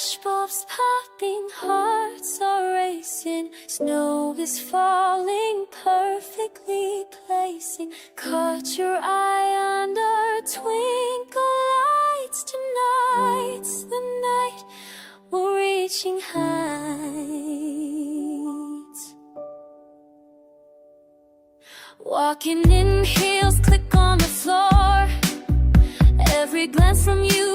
flashbulbs popping, hearts are racing. Snow is falling, perfectly placing. Caught your eye under twinkle lights. Tonight's the night we're reaching heights. Walking in heels, click on the floor. Every glance from you,